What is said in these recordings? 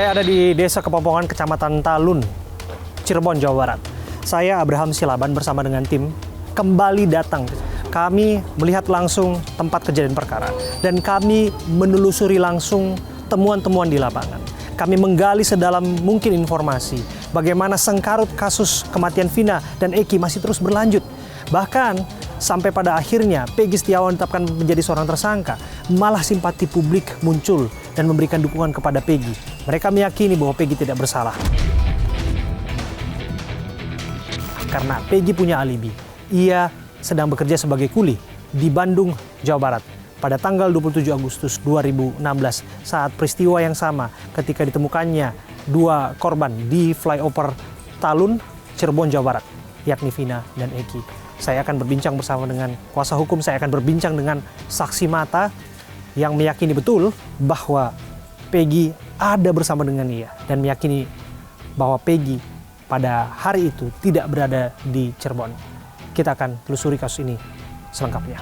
Saya ada di Desa Kepompongan, Kecamatan Talun, Cirebon, Jawa Barat. Saya Abraham Silaban bersama dengan tim kembali datang. Kami melihat langsung tempat kejadian perkara dan kami menelusuri langsung temuan-temuan di lapangan. Kami menggali sedalam mungkin informasi bagaimana sengkarut kasus kematian Vina dan Eki masih terus berlanjut. Bahkan sampai pada akhirnya Peggy Setiawan ditetapkan menjadi seorang tersangka, malah simpati publik muncul dan memberikan dukungan kepada Peggy. Mereka meyakini bahwa Peggy tidak bersalah. Karena Peggy punya alibi. Ia sedang bekerja sebagai kuli di Bandung, Jawa Barat pada tanggal 27 Agustus 2016 saat peristiwa yang sama ketika ditemukannya dua korban di flyover Talun, Cirebon, Jawa Barat, yakni Vina dan Eki. Saya akan berbincang bersama dengan kuasa hukum, saya akan berbincang dengan saksi mata yang meyakini betul bahwa Peggy ada bersama dengan ia dan meyakini bahwa Peggy pada hari itu tidak berada di Cirebon. Kita akan telusuri kasus ini selengkapnya.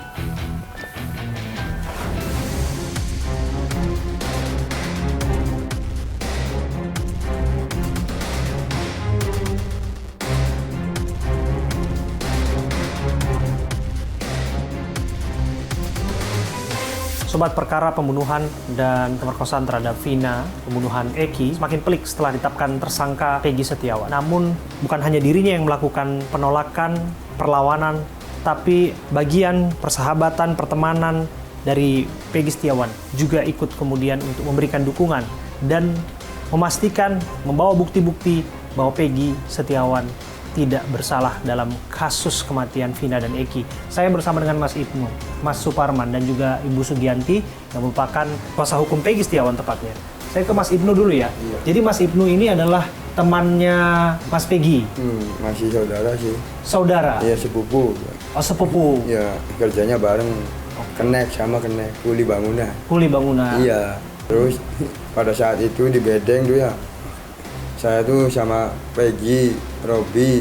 Sobat, perkara pembunuhan dan pemerkosaan terhadap Vina, pembunuhan Eki semakin pelik setelah ditetapkan tersangka Peggy Setiawan. Namun bukan hanya dirinya yang melakukan penolakan, perlawanan, tapi bagian persahabatan, pertemanan dari Peggy Setiawan juga ikut kemudian untuk memberikan dukungan dan memastikan, membawa bukti-bukti bahwa Peggy Setiawan tidak bersalah dalam kasus kematian Vina dan Eki. Saya bersama dengan Mas Ibnu, Mas Suparman, dan juga Ibu Sugianti yang merupakan kuasa hukum Peggy Setiawan tepatnya. Saya ke Mas Ibnu dulu ya. Iya. Jadi Mas Ibnu ini adalah temannya Mas Peggy. Masih saudara sih. Saudara? Iya, sepupu. Oh, sepupu. Iya, kerjanya bareng. Kenek sama kenek, kuli bangunan. Kuli bangunan. Iya. Terus pada saat itu di Bedeng tuh ya, saya tuh sama Peggy, Robi,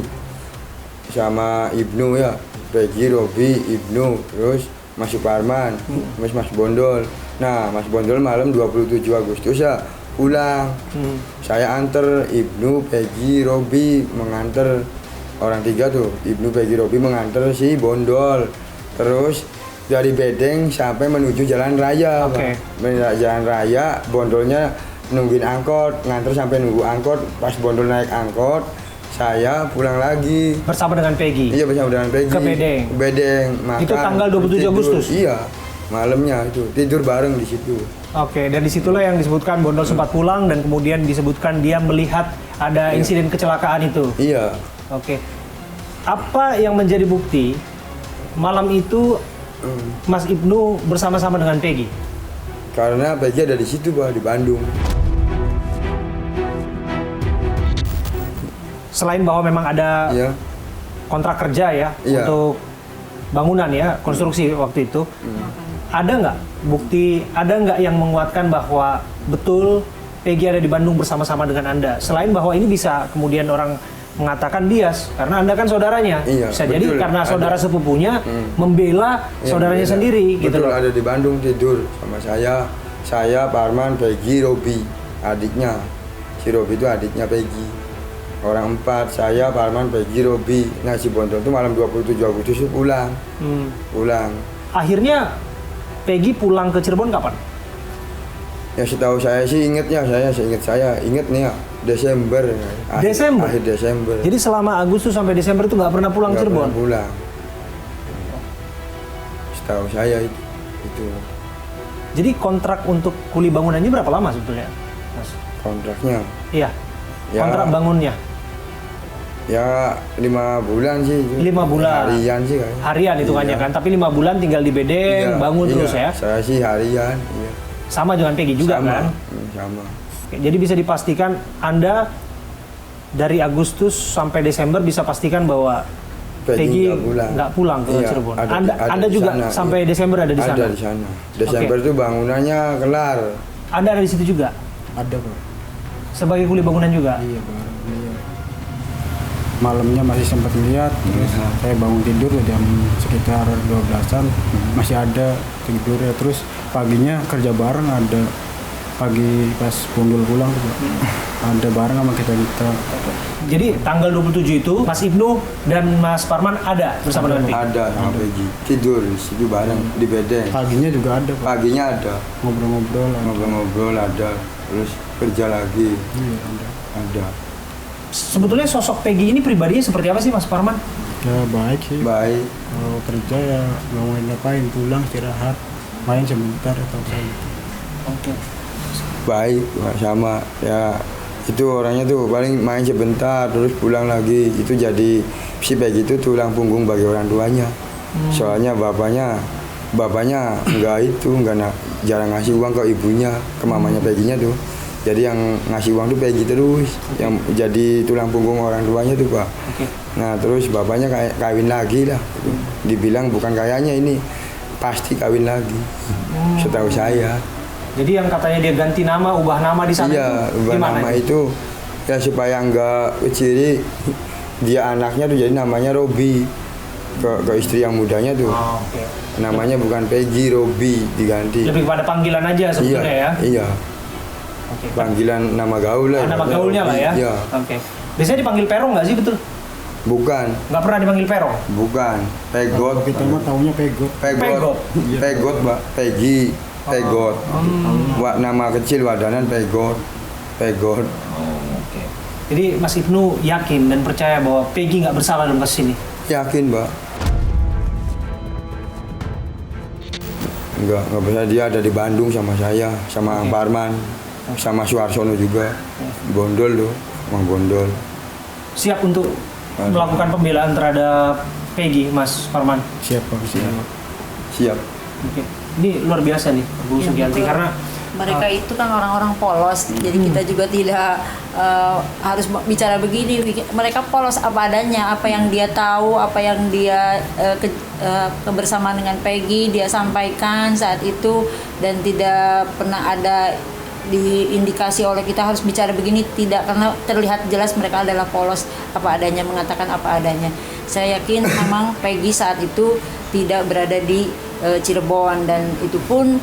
sama Ibnu ya. Peggy, Robi, Ibnu, terus Mas Suparman, Mas Bondol. Nah, Mas Bondol malam 27 Agustus ya pulang. Saya anter Ibnu, Peggy, Robi, menganter orang tiga tuh. Ibnu, Peggy, Robi menganter si Bondol. Terus dari Bedeng sampai menuju Jalan Raya. Okay. Jalan Raya, Bondolnya nungguin angkot, nganter sampai nunggu angkot. Pas Bondol naik angkot, saya pulang lagi Bersama dengan Peggy? Iya, bersama dengan Peggy. Ke Bedeng? Ke Bedeng, makan. Itu tanggal 27 Agustus? Iya, malamnya itu, tidur bareng di situ. Oke, dan disitulah yang disebutkan Bondol sempat pulang dan kemudian disebutkan dia melihat ada insiden kecelakaan itu? Iya. Oke. Apa yang menjadi bukti malam itu Mas Ibnu bersama-sama dengan Peggy? Karena Peggy ada di situ, Pak, di Bandung. Selain bahwa memang ada kontrak kerja ya untuk bangunan ya, konstruksi waktu itu, ada nggak bukti, ada nggak yang menguatkan bahwa betul Peggy ada di Bandung bersama-sama dengan Anda? Selain bahwa ini bisa kemudian orang mengatakan bias, karena Anda kan saudaranya. Bisa betul, jadi karena saudara sepupunya membela saudaranya sendiri. Betul, gitu loh. Ada di Bandung tidur sama saya, Parman, Peggy, Robi, adiknya. Si Robi itu adiknya Peggy. Orang 4, saya, Parman, Peggy, Robi. Nah, si Bondol itu malam 27 Agustus itu pulang. Pulang. Akhirnya Peggy pulang ke Cirebon kapan? Ya setahu saya sih inget nih ya, Desember. Desember? Akhir Desember. Jadi selama Agustus sampai Desember itu nggak pernah pulang ke Cirebon? Nggak pernah pulang. Setahu saya itu. Jadi kontrak untuk kuli bangunannya berapa lama sebetulnya, Mas? Kontraknya? Iya. Kontrak bangunnya? Ya 5 bulan sih. 5 bulan? Harian sih kayaknya. Harian hitungannya kan, tapi 5 bulan tinggal di Bedeng, bangun terus ya? Saya sih harian, iya. Sama dengan Peggy juga kan? Sama. Oke, jadi bisa dipastikan Anda dari Agustus sampai Desember bisa pastikan bahwa Peggy nggak pulang ke Cirebon. Anda juga sana, sampai Desember ada di sana? Ada di sana. Desember itu bangunannya kelar. Anda ada di situ juga? Ada, Pak. Sebagai kuli bangunan juga? Iya, Pak. Malamnya masih sempat lihat, saya bangun tidur jam sekitar 12-an, masih ada tidur ya. Terus paginya kerja bareng, ada pagi pas Bondol pulang tuh Pak. Ada bareng sama kita. Jadi tanggal 27 itu Mas Ibnu dan Mas Parman ada bersama dengan Peggy? Ada sama Peggy. Tidur di situ bareng di bedeng. Paginya juga ada Pak. Paginya ada. Ngobrol-ngobrol lah. Ngobrol-ngobrol ada. Terus kerja lagi. Iya ada. Ada. Sebetulnya sosok Peggy ini pribadinya seperti apa sih Mas Parman? Ya baik sih. Baik. Kalau kerja ya nggak mau ngapain, pulang istirahat, main sebentar atau saya. Oke. Baik sama ya, itu orangnya tuh paling main sebentar terus pulang lagi. Itu jadi si Peggy itu tulang punggung bagi orang tuanya. Soalnya bapaknya jarang ngasih uang ke ibunya, ke mamanya Peggy-nya tuh. Jadi yang ngasih uang tuh Peggy terus, yang jadi tulang punggung orang tuanya tuh Pak. Oke. Nah terus bapaknya kawin lagi lah. Dibilang bukan kayaknya, ini pasti kawin lagi. Setahu saya. Jadi yang katanya dia ganti nama, ubah nama di sana Iya, itu ubah gimana nama itu? itu ya supaya enggak ciri dia anaknya tuh jadi namanya Robi ke istri yang mudanya tuh. Oh, oke. Namanya bukan Peggy, Robi diganti. Lebih kepada panggilan aja sebetulnya ya. Iya. Oke. Panggilan nama gaul lah. Nama gaulnya lah ya. Iya. Oke. Biasanya dipanggil Perong nggak sih, betul? Bukan, Nggak pernah dipanggil Perong. bukan. Pegot. Kalau kita mah taunya pegot. Pegot. Pegot, Mbak. Peggy. Pegot. Nama kecil wadanan Pegot. Pegot. Oke. Jadi Mas Ibnu yakin dan percaya bahwa Peggy nggak bersalah dalam kasus ini? Yakin, Mbak. Enggak bisa, dia ada di Bandung sama saya, sama Parman, sama Suarsono juga. Bondol tuh, Mang Bondol. Siap untuk melakukan pembelaan terhadap Peggy, Mas Parman? Siapa? Siap. Oke. Ini luar biasa nih, Bu Sugianti, betul. karena Mereka itu kan orang-orang polos, jadi kita juga tidak harus bicara begini. Mereka polos apa adanya, apa yang dia tahu, apa yang dia kebersamaan dengan Peggy dia sampaikan saat itu, dan tidak pernah ada diindikasi oleh kita harus bicara begini, tidak, karena terlihat jelas mereka adalah polos apa adanya, mengatakan apa adanya. Saya yakin memang Peggy saat itu tidak berada di Cirebon, dan itu pun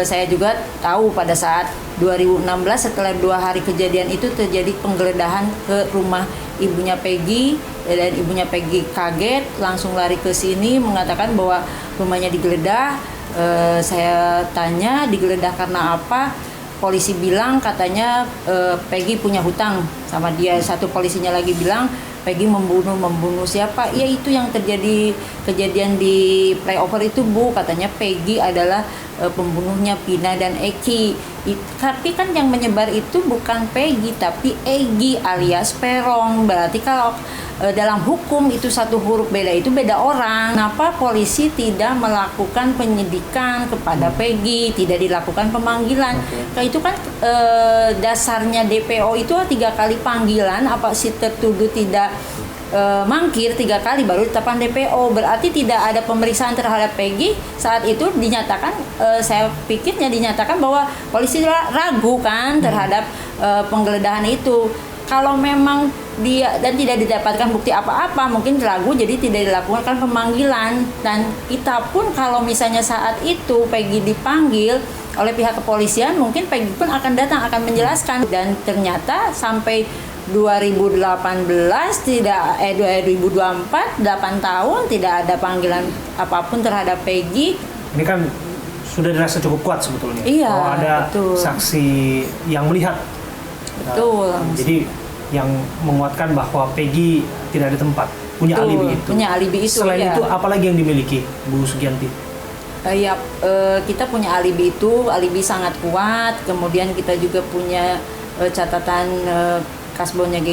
saya juga tahu pada saat 2016 setelah 2 hari kejadian itu terjadi penggeledahan ke rumah ibunya Peggy, dan ibunya Peggy kaget langsung lari ke sini mengatakan bahwa rumahnya digeledah. Saya tanya digeledah karena apa, polisi bilang katanya Peggy punya hutang sama dia. Satu polisinya lagi bilang Peggy membunuh siapa? Ya itu yang terjadi kejadian di flyover itu, Bu. Katanya Peggy adalah pembunuhnya Pina dan Eki. Tapi kan yang menyebar itu bukan Peggy tapi Egi alias Perong. Berarti kalau dalam hukum itu satu huruf beda, itu beda orang. Kenapa polisi tidak melakukan penyidikan kepada Peggy, tidak dilakukan pemanggilan? Nah, itu kan dasarnya DPO itu 3 kali panggilan, apa si tertuduh tidak mangkir 3 kali baru ditetapkan DPO. Berarti tidak ada pemeriksaan terhadap Peggy saat itu. Dinyatakan, saya pikirnya dinyatakan bahwa polisi ragu kan terhadap penggeledahan itu. Kalau memang dia dan tidak didapatkan bukti apa-apa, mungkin ragu, jadi tidak dilakukan pemanggilan. Dan kita pun kalau misalnya saat itu Peggy dipanggil oleh pihak kepolisian, mungkin Peggy pun akan datang, akan menjelaskan. Dan ternyata sampai 2018 2024 8 tahun tidak ada panggilan apapun terhadap Peggy. ini kan sudah dirasa cukup kuat sebetulnya. Iya, bahwa ada betul. saksi yang melihat. Betul. Jadi yang menguatkan bahwa Peggy tidak ada tempat, punya Betul, alibi itu. punya alibi itu, Selain ya. itu, apalagi yang dimiliki Bu Sugianti? Kita punya alibi itu, alibi sangat kuat. Kemudian kita juga punya catatan kasbonnya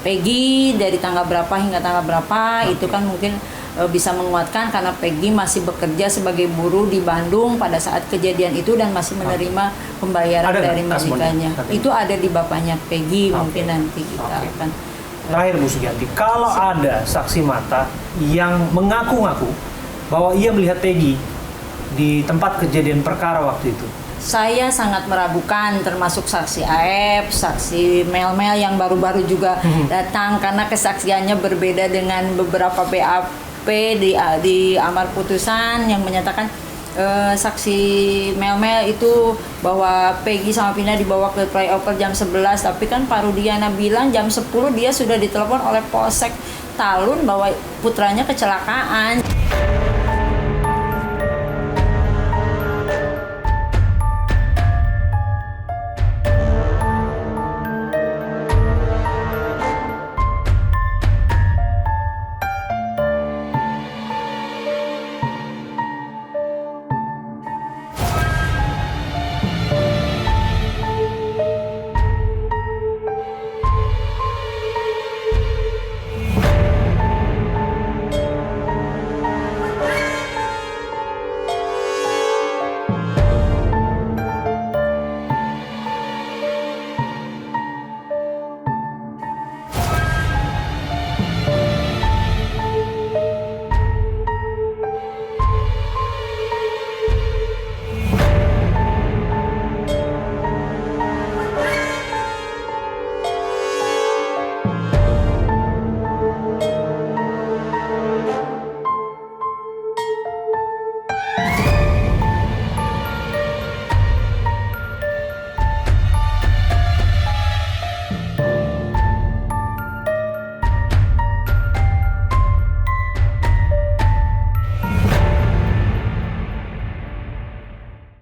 Peggy dari tanggal berapa hingga tanggal berapa. Itu kan mungkin bisa menguatkan karena Peggy masih bekerja sebagai buruh di Bandung pada saat kejadian itu dan masih menerima pembayaran Ada dari nggak kasbonnya? majikannya. Itu ada di bapaknya Peggy. Mungkin nanti kita akan Terakhir Bu Sugianti, kalau ada saksi mata yang mengaku-ngaku bahwa ia melihat Peggy di tempat kejadian perkara waktu itu, saya sangat meragukan, termasuk saksi Aep, saksi Mel-Mel yang baru-baru juga datang, karena kesaksiannya berbeda dengan beberapa BAP di amar putusan yang menyatakan saksi Melmel itu bahwa Peggy sama Vina dibawa ke flyover jam 11, tapi kan Pak Rudiana bilang jam 10 dia sudah ditelepon oleh Polsek Talun bahwa putranya kecelakaan.